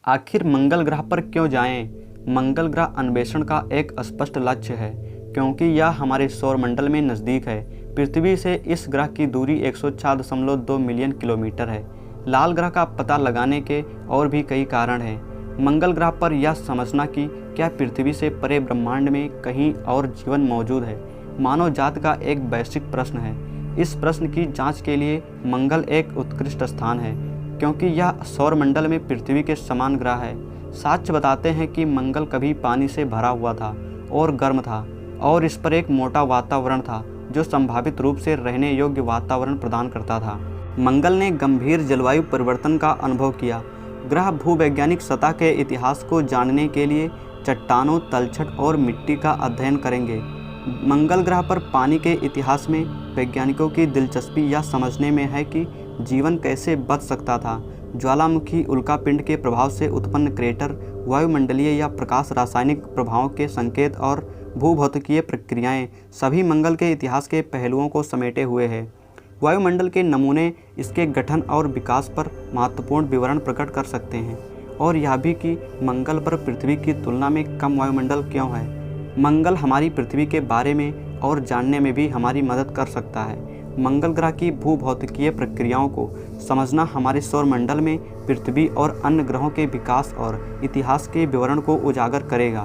आखिर मंगल ग्रह पर क्यों जाएं? मंगल ग्रह अन्वेषण का एक स्पष्ट लक्ष्य है क्योंकि यह हमारे सौरमंडल में नज़दीक है। पृथ्वी से इस ग्रह की दूरी 104.2 मिलियन किलोमीटर है। लाल ग्रह का पता लगाने के और भी कई कारण हैं। मंगल ग्रह पर यह समझना कि क्या पृथ्वी से परे ब्रह्मांड में कहीं और जीवन मौजूद है, मानव जाति का एक वैश्विक प्रश्न है। इस प्रश्न की जांच के लिए मंगल एक उत्कृष्ट स्थान है क्योंकि यह सौरमंडल में पृथ्वी के समान ग्रह है। साक्ष्य बताते हैं कि मंगल कभी पानी से भरा हुआ था और गर्म था और इस पर एक मोटा वातावरण था जो संभावित रूप से रहने योग्य वातावरण प्रदान करता था। मंगल ने गंभीर जलवायु परिवर्तन का अनुभव किया। ग्रह भूवैज्ञानिक सतह के इतिहास को जानने के लिए चट्टानों, तलछट और मिट्टी का अध्ययन करेंगे। मंगल ग्रह पर पानी के इतिहास में वैज्ञानिकों की दिलचस्पी यह समझने में है कि जीवन कैसे बच सकता था। ज्वालामुखी उल्कापिंड के प्रभाव से उत्पन्न क्रेटर, वायुमंडलीय या प्रकाश रासायनिक प्रभावों के संकेत और भूभौतिकीय प्रक्रियाएं सभी मंगल के इतिहास के पहलुओं को समेटे हुए हैं। वायुमंडल के नमूने इसके गठन और विकास पर महत्वपूर्ण विवरण प्रकट कर सकते हैं और यह भी कि मंगल पर पृथ्वी की तुलना में कम वायुमंडल क्यों है। मंगल हमारी पृथ्वी के बारे में और जानने में भी हमारी मदद कर सकता है। मंगल ग्रह की भूभौतिकीय प्रक्रियाओं को समझना हमारे सौरमंडल में पृथ्वी और अन्य ग्रहों के विकास और इतिहास के विवरण को उजागर करेगा।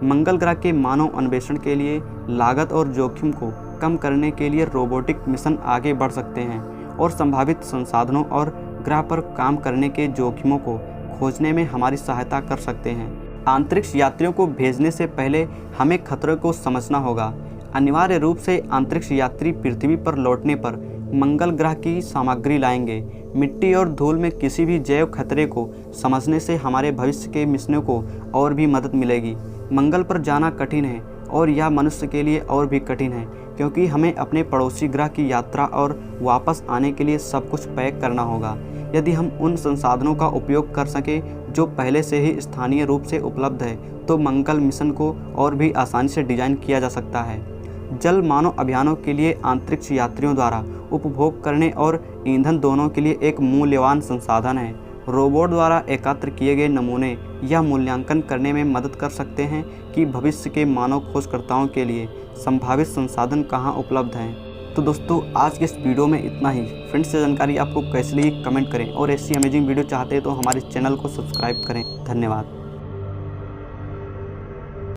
मंगल ग्रह के मानव अन्वेषण के लिए लागत और जोखिम को कम करने के लिए रोबोटिक मिशन आगे बढ़ सकते हैं और संभावित संसाधनों और ग्रह पर काम करने के जोखिमों को खोजने में हमारी सहायता कर सकते हैं। अंतरिक्ष यात्रियों को भेजने से पहले हमें खतरों को समझना होगा। अनिवार्य रूप से अंतरिक्ष यात्री पृथ्वी पर लौटने पर मंगल ग्रह की सामग्री लाएंगे। मिट्टी और धूल में किसी भी जैव खतरे को समझने से हमारे भविष्य के मिशनों को और भी मदद मिलेगी। मंगल पर जाना कठिन है और यह मनुष्य के लिए और भी कठिन है क्योंकि हमें अपने पड़ोसी ग्रह की यात्रा और वापस आने के लिए सब कुछ पैक करना होगा। यदि हम उन संसाधनों का उपयोग कर सकें जो पहले से ही स्थानीय रूप से उपलब्ध है तो मंगल मिशन को और भी आसानी से डिजाइन किया जा सकता है। जल मानव अभियानों के लिए अंतरिक्ष यात्रियों द्वारा उपभोग करने और ईंधन दोनों के लिए एक मूल्यवान संसाधन है। रोबोट द्वारा एकत्र किए गए नमूने यह मूल्यांकन करने में मदद कर सकते हैं कि भविष्य के मानव खोजकर्ताओं के लिए संभावित संसाधन कहां उपलब्ध हैं। तो दोस्तों, आज के इस वीडियो में इतना ही। फ्रेंड्स, से जानकारी आपको कैसी लगी कमेंट करें और ऐसी अमेजिंग वीडियो चाहते हैं तो हमारे चैनल को सब्सक्राइब करें। धन्यवाद।